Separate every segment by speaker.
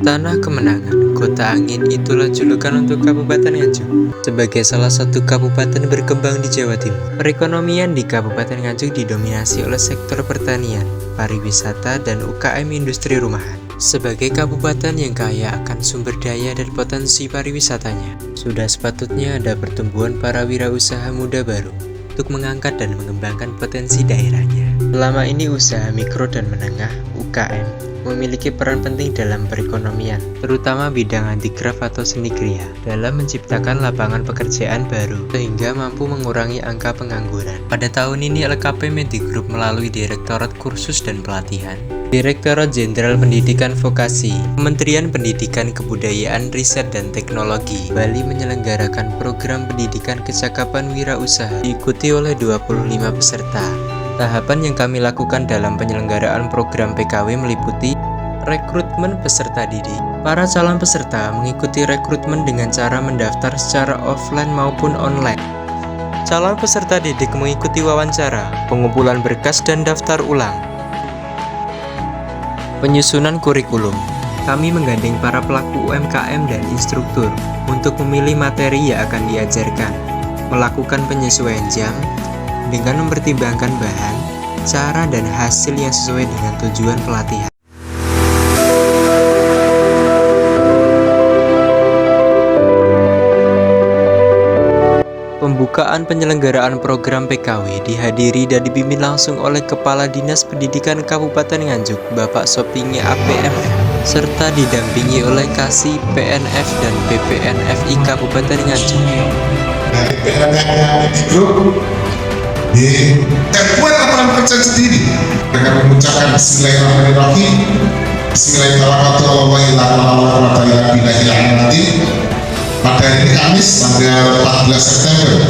Speaker 1: Tanah Kemenangan, Kota Angin itulah julukan untuk Kabupaten Nganjuk. Sebagai salah satu kabupaten berkembang di Jawa Timur, perekonomian di Kabupaten Nganjuk didominasi oleh sektor pertanian, pariwisata, dan UKM industri rumahan. Sebagai kabupaten yang kaya akan sumber daya dan potensi pariwisatanya, sudah sepatutnya ada pertumbuhan para wirausaha muda baru untuk mengangkat dan mengembangkan potensi daerahnya. Selama ini usaha mikro dan menengah (UKM) memiliki peran penting dalam perekonomian, terutama bidang handicraft atau seni kriya, dalam menciptakan lapangan pekerjaan baru, sehingga mampu mengurangi angka pengangguran. Pada tahun ini LKP Media Group melalui Direktorat Kursus dan Pelatihan, Direktorat Jenderal Pendidikan Vokasi, Kementerian Pendidikan Kebudayaan Riset dan Teknologi, Bali menyelenggarakan program pendidikan kecakapan wirausaha, diikuti oleh 25 peserta. Tahapan yang kami lakukan dalam penyelenggaraan program PKW meliputi rekrutmen peserta didik. Para calon peserta mengikuti rekrutmen dengan cara mendaftar secara offline maupun online. Calon peserta didik mengikuti wawancara, pengumpulan berkas dan daftar ulang. Penyusunan kurikulum. Kami menggandeng para pelaku UMKM dan instruktur untuk memilih materi yang akan diajarkan, melakukan penyesuaian jam, dengan mempertimbangkan bahan, cara, dan hasil yang sesuai dengan tujuan pelatihan. Pembukaan penyelenggaraan program PKW dihadiri dan dipimpin langsung oleh Kepala Dinas Pendidikan Kabupaten Nganjuk, Bapak Sopinge APMF, serta didampingi oleh Kasih PNF dan BPNFI Kabupaten Nganjuk.
Speaker 2: Dari PNF Group buat lapangan pekerjaan sendiri dengan mengucapkan Bismillahirrahmanirrahim, Bismillahirrahmanirrahim. Pada hari Kamis tanggal 14 September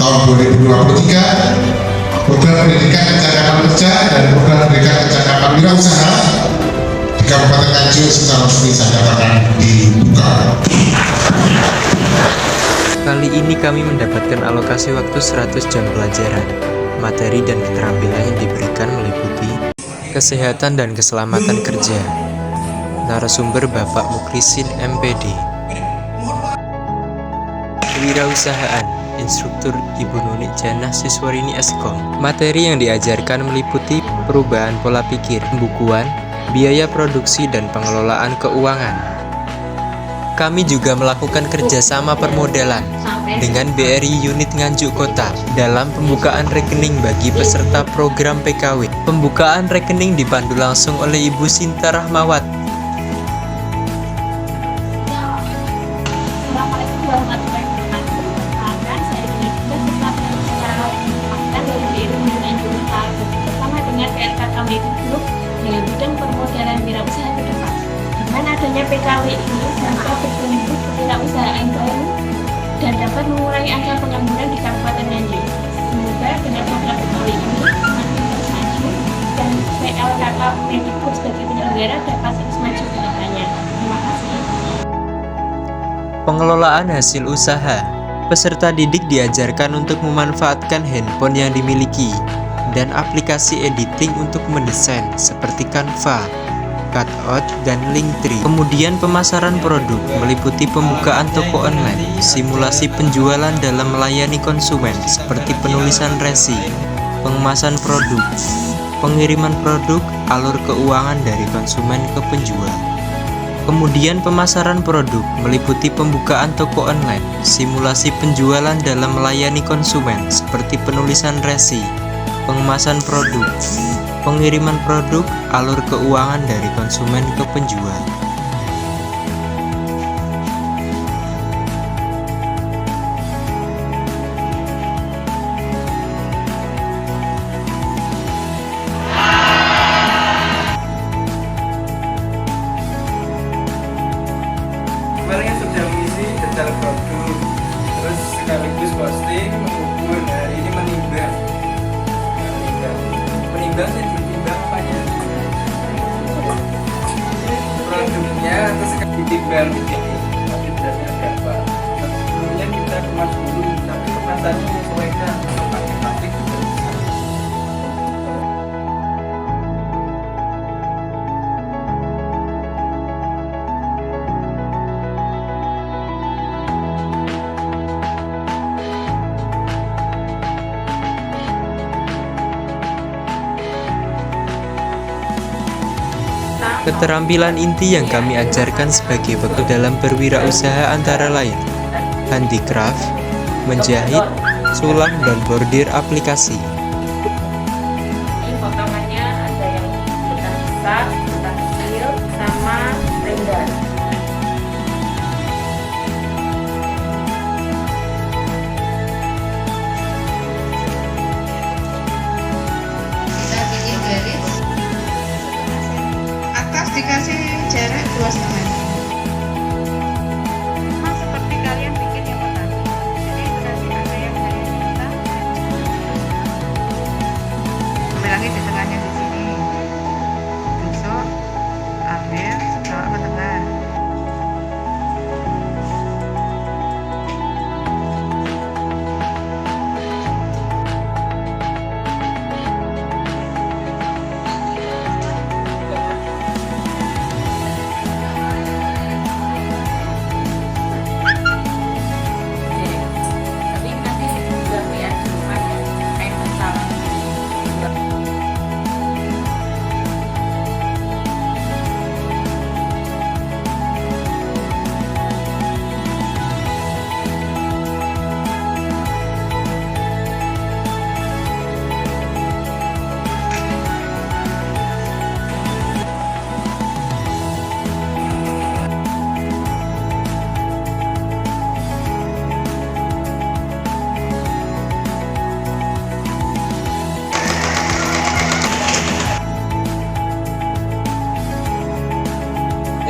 Speaker 2: tahun 2023, program pendidikan kecakapan kerja dan program pendidikan kecakapan wirausaha di Kabupaten Nganjuk secara resmi saya nyatakan dibuka.
Speaker 1: Kali ini kami mendapatkan alokasi waktu 100 jam pelajaran. Materi dan keterampilan yang diberikan meliputi kesehatan dan keselamatan kerja. Narasumber Bapak Mukrisin MPD. Kewirausahaan, instruktur Ibu Nunik Janah Siswarini Eskom. Materi yang diajarkan meliputi perubahan pola pikir, pembukuan, biaya produksi, dan pengelolaan keuangan. Kami juga melakukan kerjasama permodalan dengan BRI Unit Nganjuk Kota dalam pembukaan rekening bagi peserta program PKW. Pembukaan rekening dipandu langsung oleh Ibu Sinta Rahmawati.
Speaker 3: Assalamualaikum warahmatullahi wabarakatuh. Saya ini dari BRI Unit Nganjuk Kota bersama dengan PLKK Media Group dalam bidang permodalan wirausaha ke depan. Dengan adanya PKW ini dapat bertumbuh kewirausahaan baru dan dapat mengurangi angka pengangguran di Kabupaten Nganjuk. Semoga dengan program PKW ini semakin terus maju dan PLKK Media Group sebagai penyelenggara dapat terus maju ke depannya. Terima kasih.
Speaker 1: Pengelolaan hasil usaha. Peserta didik diajarkan untuk memanfaatkan handphone yang dimiliki dan aplikasi editing untuk mendesain seperti Canva, Cutout, dan Linktree. Kemudian pemasaran produk meliputi pembukaan toko online, simulasi penjualan dalam melayani konsumen seperti penulisan resi, pengemasan produk, pengiriman produk, alur keuangan dari konsumen ke penjual. Kemudian pemasaran produk meliputi pembukaan toko online, simulasi penjualan dalam melayani konsumen seperti penulisan resi, pengemasan produk, pengiriman produk, alur keuangan dari konsumen ke penjual.
Speaker 4: Kemarin sudah mengisi detail produk, terus sekaligus posting, mengukur. Nah, ini menimbang. Menimbang sih ditimbang apanya? Produknya terus ditimbang di sini. Tapi beratnya berapa? Sebelumnya kita kemas dulu, tapi kemasannya menyesuaikan. Kalau pakai plastik juga bisa.
Speaker 1: Keterampilan inti yang kami ajarkan sebagai bekal dalam berwirausaha antara lain handicraft, menjahit, sulam, dan bordir aplikasi.
Speaker 3: Ini potongannya ada yang benang besar, benang kecil, sama tenda.
Speaker 5: Kita bikin garis atas dikasih jarak 2,5.
Speaker 3: Sama seperti kalian bikin yang tadi. Jadi nanti ada yang dari kita.
Speaker 5: Ambil lagi di tengahnya di sini. Tusuk, ambil, bawa ke tengah.
Speaker 3: Tapi nanti juga ya, cuma ya kayak masalah.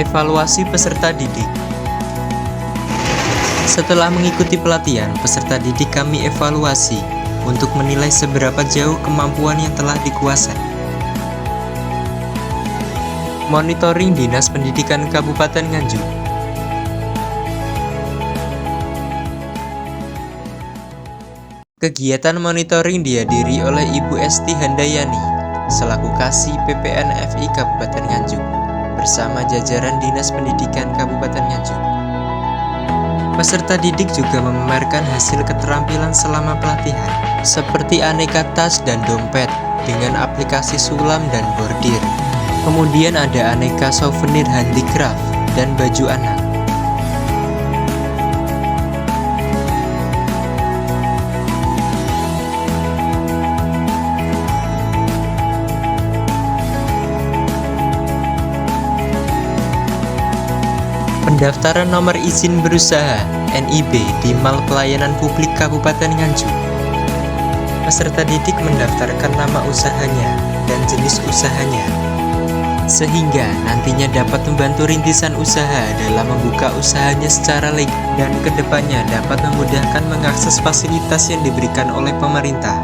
Speaker 1: Evaluasi peserta didik. Setelah mengikuti pelatihan, peserta didik kami evaluasi untuk menilai seberapa jauh kemampuan yang telah dikuasai. Monitoring Dinas Pendidikan Kabupaten Nganjuk. Kegiatan monitoring dihadiri oleh Ibu Esti Handayani selaku Kasih PPNFI Kabupaten Nganjuk bersama jajaran Dinas Pendidikan Kabupaten Nganjuk. Peserta didik juga memamerkan hasil keterampilan selama pelatihan, seperti aneka tas dan dompet dengan aplikasi sulam dan bordir. Kemudian ada aneka souvenir handicraft dan baju anak. Pendaftaran nomor izin berusaha NIB di Mal Pelayanan Publik Kabupaten Nganjuk. Peserta didik mendaftarkan nama usahanya dan jenis usahanya, sehingga nantinya dapat membantu rintisan usaha dalam membuka usahanya secara legal dan kedepannya dapat memudahkan mengakses fasilitas yang diberikan oleh pemerintah.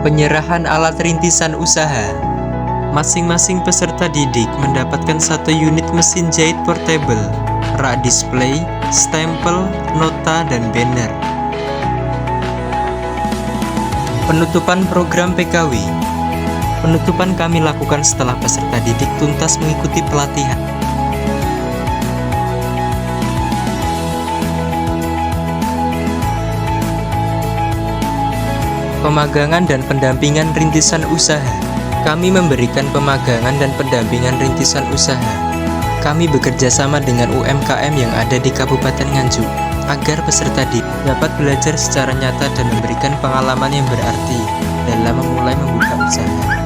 Speaker 1: Penyerahan alat rintisan usaha. Masing-masing peserta didik mendapatkan 1 unit mesin jahit portable, rak display, stempel, nota, dan banner. Penutupan program PKW. Penutupan kami lakukan setelah peserta didik tuntas mengikuti pelatihan. Pemagangan dan pendampingan rintisan usaha. Kami memberikan pemagangan dan pendampingan rintisan usaha. Kami bekerja sama dengan UMKM yang ada di Kabupaten Nganjuk agar peserta didik dapat belajar secara nyata dan memberikan pengalaman yang berarti dalam memulai membuka usaha.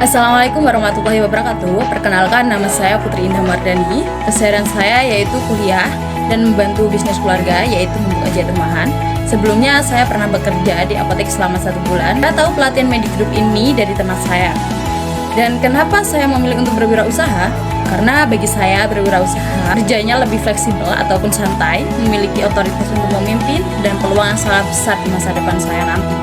Speaker 6: Assalamualaikum warahmatullahi wabarakatuh. Perkenalkan, nama saya Putri Indah Mardani. Keseharian saya yaitu kuliah dan membantu bisnis keluarga, yaitu membuka jahit rumahan. Sebelumnya saya pernah bekerja di apotek selama 1 bulan. Saya tahu pelatihan Medic Group ini dari teman saya. Dan kenapa saya memilih untuk berwirausaha? Karena bagi saya berwirausaha kerjanya lebih fleksibel ataupun santai, memiliki otoritas untuk memimpin, dan peluang yang sangat besar di masa depan saya nanti.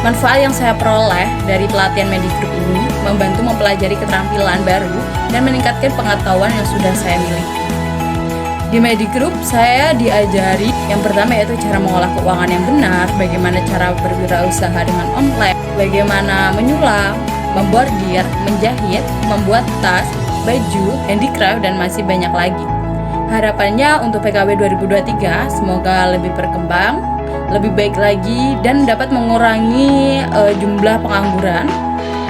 Speaker 6: Manfaat yang saya peroleh dari pelatihan Medic Group ini membantu mempelajari keterampilan baru dan meningkatkan pengetahuan yang sudah saya miliki. Di Medic Group saya diajari yang pertama yaitu cara mengolah keuangan yang benar, bagaimana cara berwirausaha dengan online, bagaimana menyulam, membordir, menjahit, membuat tas, baju, handicraft, dan masih banyak lagi. Harapannya untuk PKW 2023 semoga lebih berkembang, lebih baik lagi, dan dapat mengurangi jumlah pengangguran.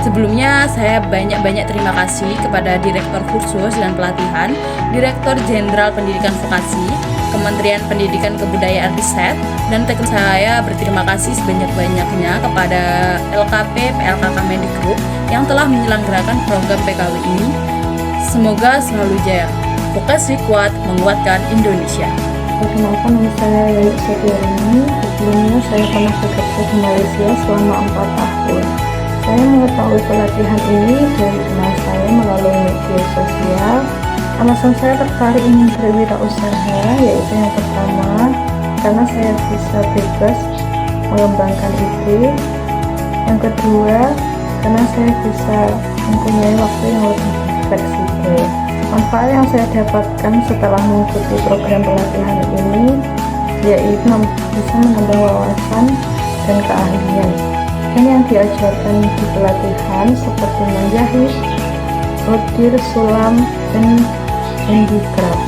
Speaker 6: Sebelumnya saya banyak-banyak terima kasih kepada Direktur Kursus dan Pelatihan, Direktur Jenderal Pendidikan Vokasi, Kementerian Pendidikan Kebudayaan Riset, dan saya berterima kasih sebanyak-banyaknya kepada LKP PLKK Medic Group yang telah menyelenggarakan program PKW ini. Semoga selalu jaya. Vokasi kuat menguatkan Indonesia.
Speaker 7: Perkenalkan, nama saya Yayuk Setiarini. Sebelumnya saya pernah bekerja di Malaysia selama 4 tahun. Saya mengetahui pelatihan ini dari teman saya melalui media sosial. Alasan saya tertarik ingin berwirausaha yaitu yang pertama, karena saya bisa bebas mengembangkan ide. Yang kedua, karena saya bisa mempunyai waktu yang lebih fleksibel. Manfaat yang saya dapatkan setelah mengikuti program pelatihan ini yaitu bisa menambah wawasan dan keahlian. Dan yang diajarkan di pelatihan seperti menjahit, bordir, sulam, dan handicraft.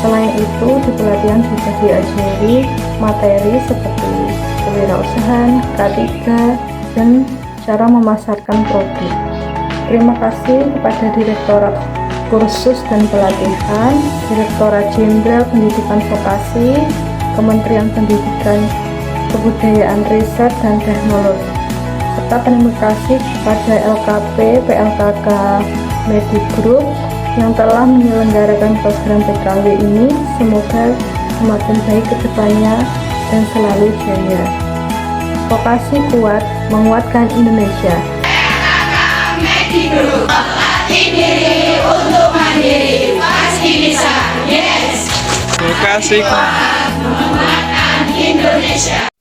Speaker 7: Selain itu, di pelatihan juga diajari materi seperti kewirausahaan, K3, dan cara memasarkan produk. Terima kasih kepada Direktorat Kursus dan Pelatihan, Direktorat Jenderal Pendidikan Vokasi, Kementerian Pendidikan Kebudayaan Riset dan Teknologi, serta terima kasih kepada LKP PLKK Medic Group yang telah menyelenggarakan program PKW ini. Semoga semakin baik ke depannya dan selalu jaya. Vokasi kuat menguatkan Indonesia.
Speaker 8: Diri untuk mandiri, pasti bisa, yes.
Speaker 4: Terima kasih.
Speaker 8: Menguatkan Indonesia.